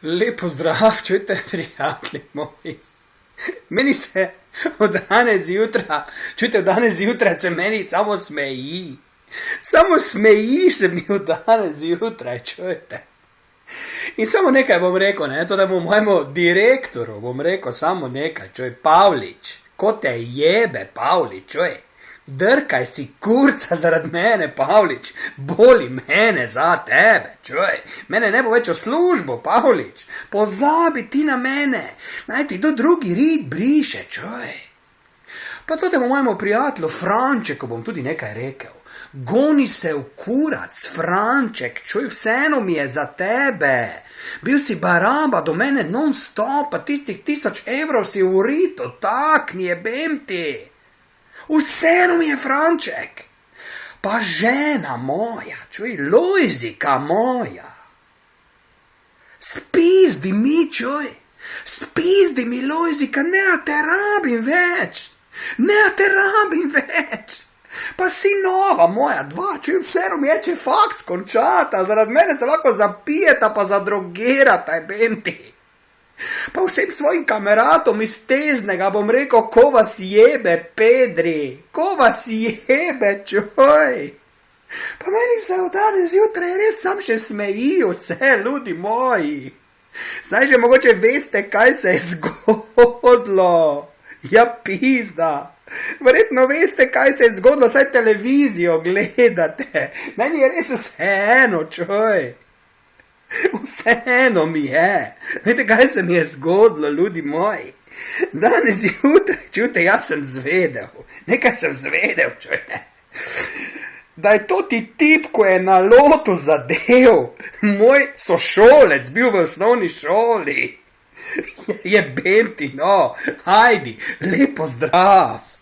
Lepo zdrav, čujte, prijatelji moji. Meni se od danes zjutraj se meni samo smeji. Samo smeji se mi od danes zjutraj, čujte. In samo nekaj bom rekel, ne, to da bom mojemu direktoru, bom rekel samo nekaj, čuj, Pavlič, ko te jebe, Pavlič, čuj. Drkaj si kurca zaradi mene, Pavlič, boli mene za tebe, čuj. Mene ne bo več v službo, Pavlič, pozabi ti na mene, naj ti do drugi rit briše, čuj. Pa to temu mojemu prijatelju Frančeku bom tudi nekaj rekel. Goni se v kurac, Franček, čuj, vseeno mi je za tebe. Bil si baraba do mene non-stop, pa tistih 1000 evrov si v ritu, takni jebem ti. Vseeno mi je, Franček. Pa žena moja, čuj, Lojzika moja. Spizdi mi, čuj, spizdi mi, Lojzika, ne te rabim več. Pa si nova moja dva, čuj, vseeno mi je, če faks končata, zaradi mene se lahko zapijeta pa zadrogirata, jebem ti. Pa vsem svojim kameratom iz Teznega bom rekel, ko vas jebe, Pedri, ko vas jebe, čuj. Pa meni se od danes zjutraj res sam še smejijo vse, ljudi moji. Zdaj že mogoče veste, kaj se je zgodilo. Ja, pizda. Verjetno veste, kaj se je zgodilo, saj televizijo gledate. Meni je res vseeno, čuj. Vseeno mi je. Veste, kaj se mi je zgodilo, ljudi moji? Danes jutraj, čujte, jaz sem zvedel. Nekaj sem zvedel, čujte. Da je to ti tip, ko je na lotu zadev. Moj sošolec bil v osnovni šoli. Jebem ti, no. Hajdi, lepo zdrav.